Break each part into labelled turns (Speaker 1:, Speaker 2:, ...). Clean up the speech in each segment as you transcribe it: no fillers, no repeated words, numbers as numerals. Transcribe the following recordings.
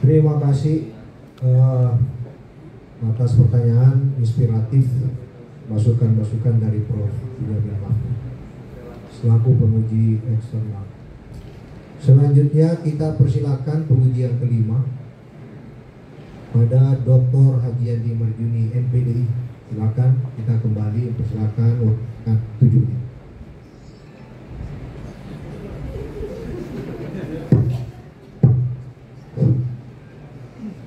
Speaker 1: Terima kasih atas pertanyaan inspiratif, masukan-masukan dari Prof. Benyamin Mahmud selaku penguji eksternal. Selanjutnya kita persilakan penguji yang kelima pada Dr. Haji Andi Marjuni, MPDI. Silakan, kita kembali persilakan waktu 7 menit.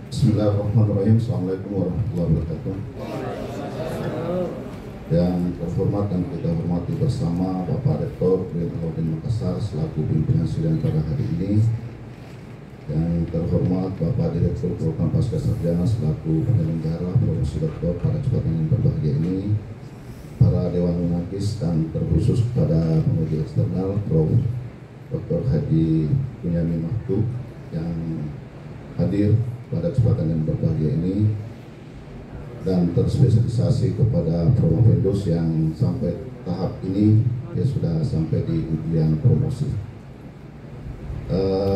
Speaker 2: Bismillahirrahmanirrahim. Assalamualaikum warahmatullahi wabarakatuh. Yang terhormat dan kita hormati bersama Bapak Rektor UIN Alauddin Makassar selaku pimpinan sidang pada hari ini. Yang terhormat Bapak Direktur Program Pascasarjana selaku penyelenggara promosi doktor pada kesempatan yang berbahagia ini, para Dewan Unakis dan terkhusus kepada penguji eksternal Prof. Dr. Haji Benyamin Mahmud yang hadir pada kesempatan yang berbahagia ini, dan terspesialisasi kepada promovendus yang sampai tahap ini ya sudah sampai di ujian promosi.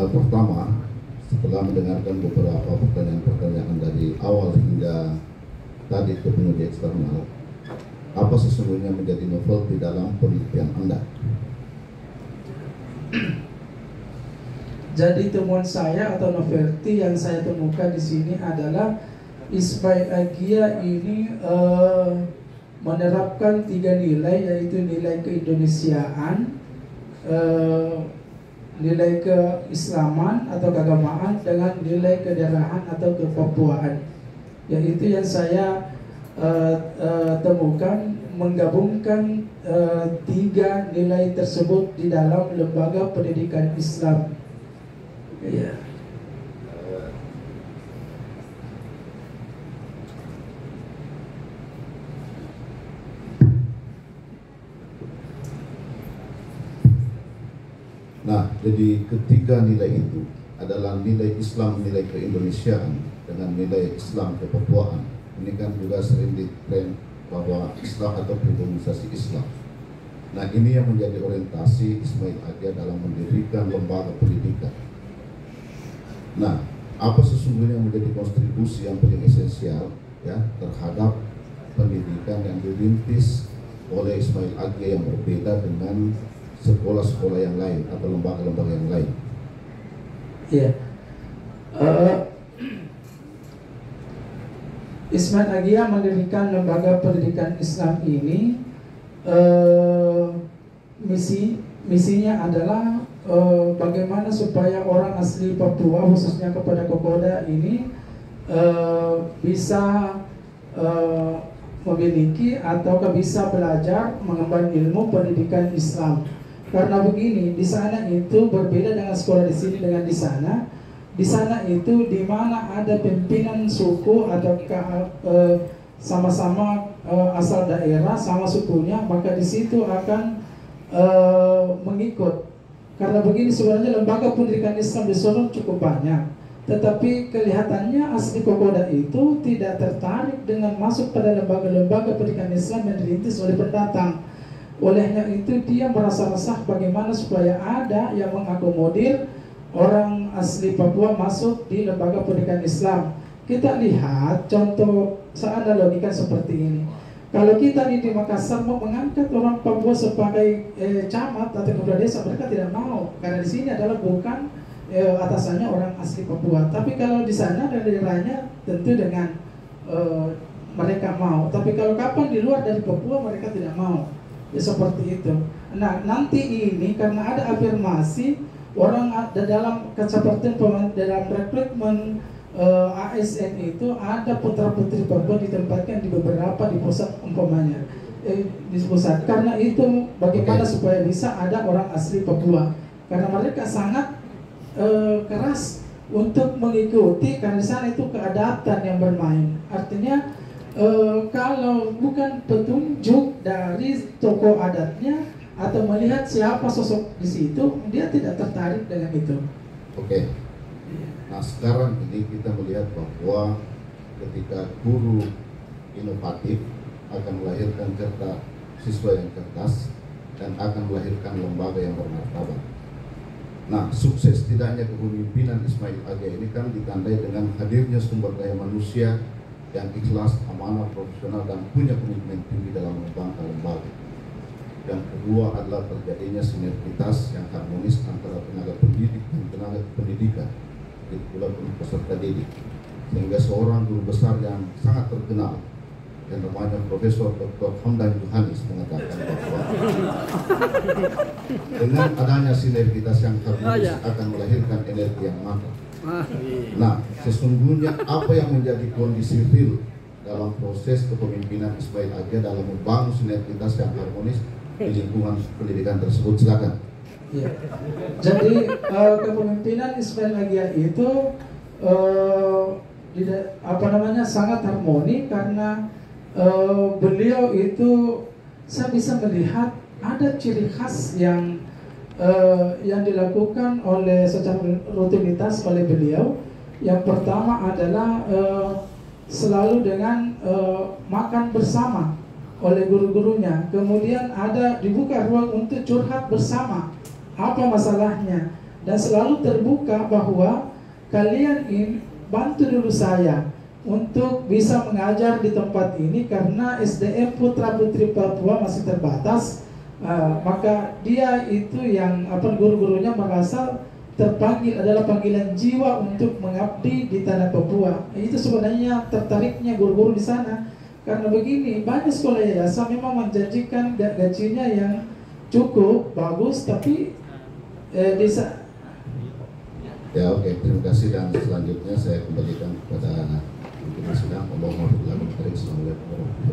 Speaker 2: Pertama, setelah mendengarkan beberapa pertanyaan-pertanyaan dari awal hingga tadi ke penguji eksternal, apa sesungguhnya menjadi novel di dalam penelitian Anda?
Speaker 3: Jadi temuan saya atau novelty yang saya temukan di sini adalah Ismail Agia ini menerapkan 3 nilai, yaitu nilai keindonesiaan, nilai keislaman atau keagamaan, dengan nilai kedaerahan atau kepapuaan. Yaitu yang saya temukan menggabungkan 3 nilai tersebut di dalam lembaga pendidikan Islam. Ya.
Speaker 2: Nah, jadi ketiga nilai itu adalah nilai Islam, nilai keindonesiaan, dengan nilai Islam kepapuaan. Ini kan juga sering ditren bahwa Islam atau pengkomunisasi Islam. Nah, ini yang menjadi orientasi Ismail Agia dalam mendirikan lembaga pendidikan. Nah, apa sesungguhnya menjadi kontribusi yang paling esensial ya terhadap pendidikan yang dirintis oleh Ismail Agia yang berbeda dengan sekolah-sekolah yang lain atau lembaga-lembaga yang lain?
Speaker 3: Ya, Ismail Agia mendirikan lembaga pendidikan Islam ini, misinya adalah bagaimana supaya orang asli Papua, khususnya kepada Kokoda ini bisa memiliki atau bisa belajar mengemban ilmu pendidikan Islam. Karena begini, di sana itu berbeda dengan sekolah di sini dengan di sana. Di sana itu di mana ada pimpinan suku atau sama-sama asal daerah, sama sukunya, maka di situ akan mengikut. Karena begini, sebenarnya lembaga pendidikan Islam di Solo cukup banyak, tetapi kelihatannya asli Kokoda itu tidak tertarik dengan masuk pada lembaga-lembaga pendidikan Islam yang dirintis oleh pendatang. Olehnya itu dia merasa resah bagaimana supaya ada yang mengakomodir orang asli Papua masuk di lembaga pendidikan Islam. Kita lihat contoh seanalogikan seperti ini. Kalau kita di Makassar mau mengangkat orang Papua sebagai camat atau kepala desa, mereka tidak mau, karena di sini adalah bukan atasannya orang asli Papua. Tapi kalau di sana dan daerahnya tentu dengan mereka mau. Tapi kalau kapan di luar dari Papua mereka tidak mau. Ya seperti itu. Nah, nanti ini karena ada afirmasi orang dalam seperti dalam rekrutmen ASN itu ada putra-putri Papua ditempatkan di beberapa di pusat umpamanya di pusat. Karena itu bagaimana supaya bisa ada orang asli Papua, karena mereka sangat keras untuk mengikuti, karena di sana itu keadatan yang bermain. Artinya kalau bukan petunjuk dari tokoh adatnya atau melihat siapa sosok di situ, dia tidak tertarik dengan itu.
Speaker 2: Oke. Nah, sekarang ini kita melihat bahwa ketika guru inovatif akan melahirkan siswa yang cerdas dan akan melahirkan lembaga yang bermartabat. Nah, sukses tidaknya kepemimpinan Ismail Age ini kan ditandai dengan hadirnya sumber daya manusia yang ikhlas, amanah, profesional, dan punya komitmen tinggi dalam mengembangkan lembaga. Yang kedua adalah terjadinya sinergitas yang harmonis antara tenaga pendidik dan tenaga pendidikan, begitu pula peserta didik, sehingga seorang guru besar yang sangat terkenal yang namanya Profesor Dr. Hamdan Yohanis mengatakan bahwa dengan adanya sinergitas yang harmonis akan melahirkan energi yang matang. Nah, sesungguhnya apa yang menjadi kondisi real dalam proses kepemimpinan Ismail Age dalam membangun sinergitas yang harmonis di lingkungan pendidikan tersebut? Silakan.
Speaker 3: Ya. Jadi kepemimpinan Ismail Age itu sangat harmoni karena beliau itu saya bisa melihat ada ciri khas yang dilakukan oleh secara rutinitas oleh beliau. Yang pertama adalah selalu dengan makan bersama oleh guru-gurunya. Kemudian ada dibuka ruang untuk curhat bersama apa masalahnya, dan selalu terbuka bahwa kalian ini bantu dulu saya untuk bisa mengajar di tempat ini karena SDM putra putri Papua masih terbatas. Maka dia itu yang guru-gurunya merasa terpanggil, adalah panggilan jiwa untuk mengabdi di tanah Papua. Itu sebenarnya tertariknya guru-guru di sana. Karena begini, banyak sekolah yayasan memang menjanjikan gajinya yang cukup bagus, tapi
Speaker 2: ya, oke, terima kasih. Dan selanjutnya saya kembalikan kepada pimpinan sidang. Assalamualaikum warahmatullahi wabarakatuh.